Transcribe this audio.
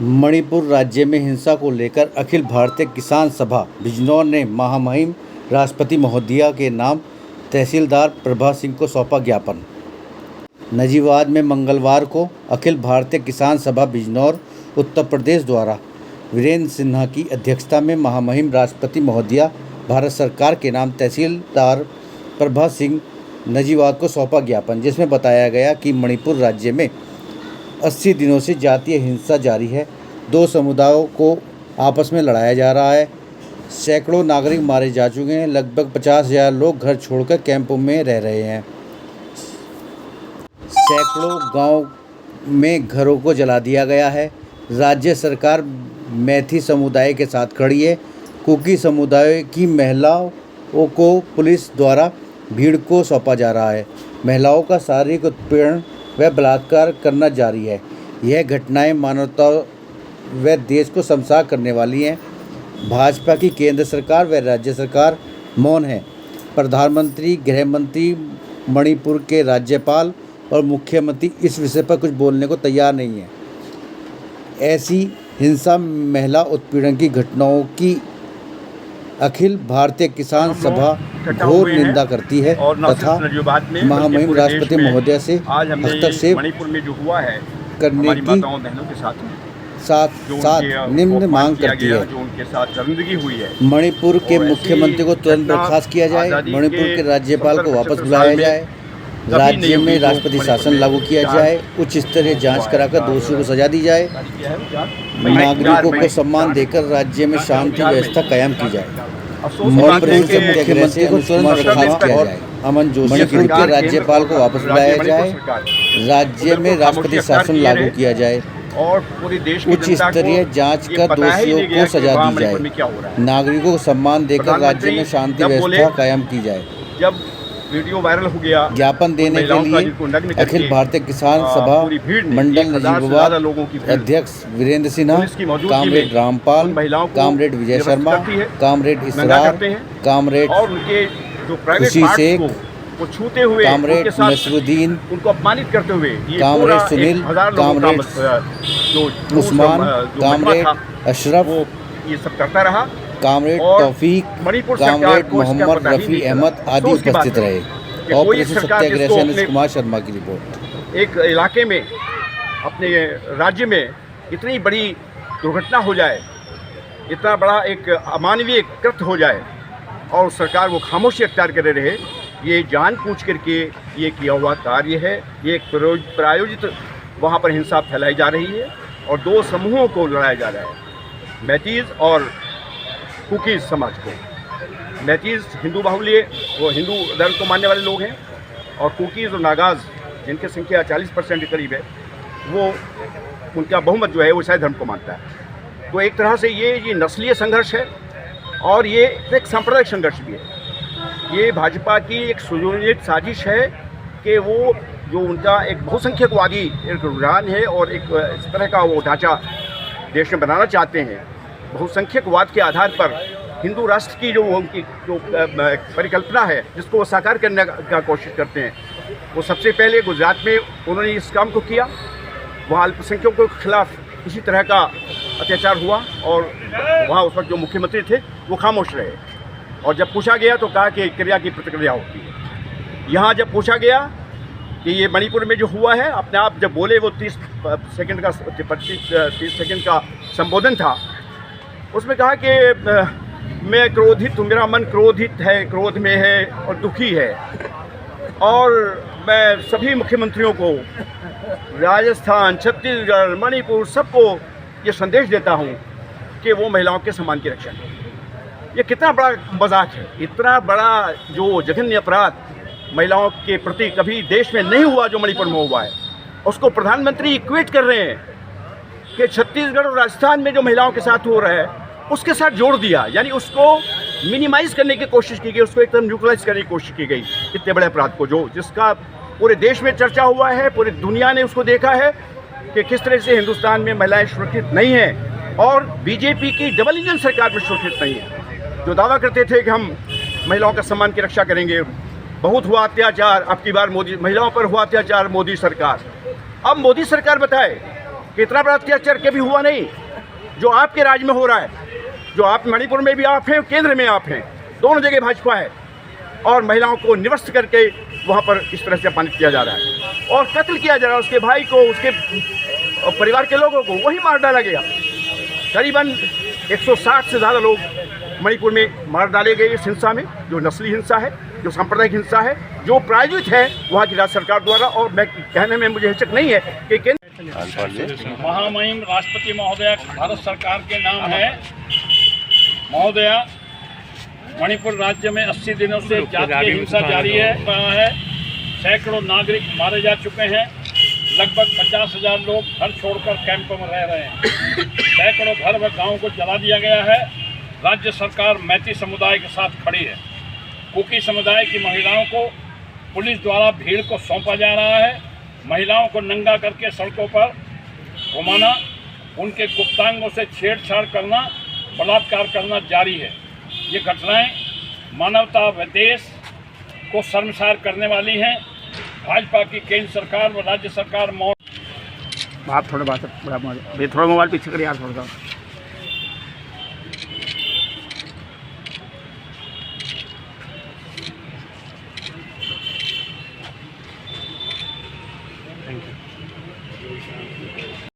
मणिपुर राज्य में हिंसा को लेकर अखिल भारतीय किसान सभा बिजनौर ने महामहिम राष्ट्रपति महोदया के नाम तहसीलदार प्रभा सिंह को सौंपा ज्ञापन। नजीबाबाद में मंगलवार को अखिल भारतीय किसान सभा बिजनौर उत्तर प्रदेश द्वारा वीरेंद्र सिन्हा की अध्यक्षता में महामहिम राष्ट्रपति महोदया भारत सरकार के नाम तहसीलदार प्रभा सिंह नजीबाबाद को सौंपा ज्ञापन, जिसमें बताया गया कि मणिपुर राज्य में 80 दिनों से जातीय हिंसा जारी है। दो समुदायों को आपस में लड़ाया जा रहा है। सैकड़ों नागरिक मारे जा चुके हैं। लगभग 50,000 लोग घर छोड़कर कैंपों में रह रहे हैं। सैकड़ों गांव में घरों को जला दिया गया है। राज्य सरकार मैथी समुदाय के साथ खड़ी है। कुकी समुदाय की महिलाओं को पुलिस द्वारा भीड़ को सौंपा जा रहा है। महिलाओं का शारीरिक उत्पीड़न व बलात्कार करना जारी है। यह घटनाएं मानवता व देश को शर्मसार करने वाली हैं। भाजपा की केंद्र सरकार व राज्य सरकार मौन है। प्रधानमंत्री, गृह मंत्री, मणिपुर के राज्यपाल और मुख्यमंत्री इस विषय पर कुछ बोलने को तैयार नहीं है। ऐसी हिंसा, महिला उत्पीड़न की घटनाओं की अखिल भारतीय किसान सभा घोर निंदा करती है तथा महामहिम राष्ट्रपति महोदया से हस्तक्षेप करने की साथ निम्न मांग करती है। मणिपुर के मुख्यमंत्री को तुरंत बर्खास्त किया जाए। मणिपुर के राज्यपाल को वापस बुलाया जाए। राज्य में राष्ट्रपति शासन लागू किया जाए। उच्च स्तरीय जांच कराकर दोषियों को सजा दी जाए। नागरिकों को सम्मान देकर राज्य में शांति व्यवस्था कायम की जाए। मणिपुर के मुख्यमंत्री को तुरंत बर्खास्त किया जाए। अमन जोशी, मणिपुर के राज्यपाल को वापस बुलाया जाए। राज्य में राष्ट्रपति शासन लागू किया जाए और पूरे देश उच्च स्तरीय जांच कर दोषियों को सजा दी जाए। नागरिकों को सम्मान देकर राज्य में शांति व्यवस्था कायम की जाए। जब वीडियो वायरल हो गया, ज्ञापन देने के लिए अखिल भारतीय किसान सभा मंडल नजीबाबाद अध्यक्ष Virendra Sinha, comrade Rampal, comrade Vijay Sharma, comrade इसरार, कामरेड खुशी शेख, वो छूते हुए कामरेड नसरुद्दीन, उनको अपमानित करते हुए comrade Sunil, comrade Usman, comrade Ashraf, ये सब करता रहा। कामरेड तौफीक, कामरेड मोहम्मद रफ़ी अहमद आदि उपस्थित रहे। ऑपरेशन सत्याग्रह से अनिल कुमार शर्मा की रिपोर्ट। एक इलाके में, अपने राज्य में इतनी बड़ी दुर्घटना हो जाए, इतना बड़ा एक अमानवीय कृत्य हो जाए और सरकार वो खामोशी अख्तियार करे रहे, ये जानबूझ करके ये किया हुआ कार्य है। ये एक प्रायोजित वहाँ पर हिंसा फैलाई जा रही है और दो समूहों को लड़ाया जा रहा है, मैथीज़ और कुकीज़ समाज को। मैथीज़ हिंदू बाहुल्य, वो हिंदू धर्म को मानने वाले लोग हैं, और कुकीज़ और नागाज़, जिनकी संख्या 40% के करीब है, वो उनका बहुमत जो है वो ईसाई धर्म को मानता है। तो एक तरह से ये नस्लीय संघर्ष है और ये एक सांप्रदायिक संघर्ष भी है। ये भाजपा की एक सुयोजित साजिश है कि वो जो उनका एक बहुसंख्यकवादी एक रुझान है और एक इस तरह का वो ढांचा देश में बनाना चाहते हैं, बहुसंख्यकवाद के आधार पर हिंदू राष्ट्र की जो उनकी जो परिकल्पना है, जिसको वो साकार करने का कोशिश करते हैं। वो सबसे पहले गुजरात में उन्होंने इस काम को किया। वहाँ अल्पसंख्यकों के खिलाफ इसी तरह का अत्याचार हुआ और वहाँ उस वक्त जो मुख्यमंत्री थे वो खामोश रहे, और जब पूछा गया तो कहा कि क्रिया की प्रतिक्रिया होती है। यहाँ जब पूछा गया कि ये मणिपुर में जो हुआ है, अपने आप जब बोले, वो 30 सेकंड का संबोधन था, उसमें कहा कि मैं क्रोधित हूँ, मेरा मन क्रोधित है, क्रोध में है और दुखी है, और मैं सभी मुख्यमंत्रियों को, राजस्थान, छत्तीसगढ़, मणिपुर, सबको ये संदेश देता हूँ कि वो महिलाओं के सम्मान की रक्षा करें। ये कितना बड़ा मजाक है। इतना बड़ा जो जघन्य अपराध महिलाओं के प्रति कभी देश में नहीं हुआ जो मणिपुर में हुआ है, उसको प्रधानमंत्री इक्वेट कर रहे हैं कि छत्तीसगढ़ और राजस्थान में जो महिलाओं के साथ हो रहा है उसके साथ जोड़ दिया, यानी उसको मिनिमाइज़ करने की कोशिश की गई, उसको एकदम न्यूट्रलाइज करने की कोशिश की गई। इतने बड़े अपराध को जिसका पूरे देश में चर्चा हुआ है, पूरी दुनिया ने उसको देखा है कि किस तरह से हिंदुस्तान में महिलाएं सुरक्षित नहीं हैं और बीजेपी की डबल इंजन सरकार में सुरक्षित नहीं है। जो दावा करते थे कि हम महिलाओं का सम्मान की रक्षा करेंगे, बहुत हुआ अत्याचार, अब की बार मोदी महिलाओं पर हुआ अत्याचार, मोदी सरकार। अब मोदी सरकार बताए कि इतना बड़ा अत्याचार कभी हुआ नहीं जो आपके राज्य में हो रहा है। जो आप मणिपुर में भी आप हैं, केंद्र में आप हैं, दोनों जगह भाजपा है और महिलाओं को निवस्त करके वहाँ पर इस तरह से अपमानित किया जा रहा है और कत्ल किया जा रहा है। उसके भाई को, उसके परिवार के लोगों को वही मार डाला गया। करीबन 160 से ज़्यादा लोग मणिपुर में मार डाले गए इस हिंसा में, जो नस्ली हिंसा है, जो सांप्रदायिक हिंसा है, जो प्रायोजित है वहाँ की राज्य सरकार द्वारा। और मैं कहने में मुझे हिचक नहीं है कि केंद्र महामहिम राष्ट्रपति महोदया भारत सरकार के नाम है। महोदया, मणिपुर राज्य में 80 दिनों से जातीय हिंसा जारी है। सैकड़ों नागरिक मारे जा चुके हैं। लगभग 50,000 लोग घर छोड़कर कैंपों में रह रहे हैं। सैकड़ों घर व गाँव को जला दिया गया है। राज्य सरकार मैती समुदाय के साथ खड़ी है। कुकी समुदाय की महिलाओं को पुलिस द्वारा भीड़ को सौंपा जा रहा है। महिलाओं को नंगा करके सड़कों पर घुमाना, उनके गुप्तांगों से छेड़छाड़ करना, बलात्कार करना जारी है। ये घटनाएं मानवता व देश को शर्मसार करने वाली हैं। भाजपा की केंद्र सरकार व राज्य सरकार आप थोड़ा बात थोड़ा मोबाइल पीछे करिए यार थोड़ा सा।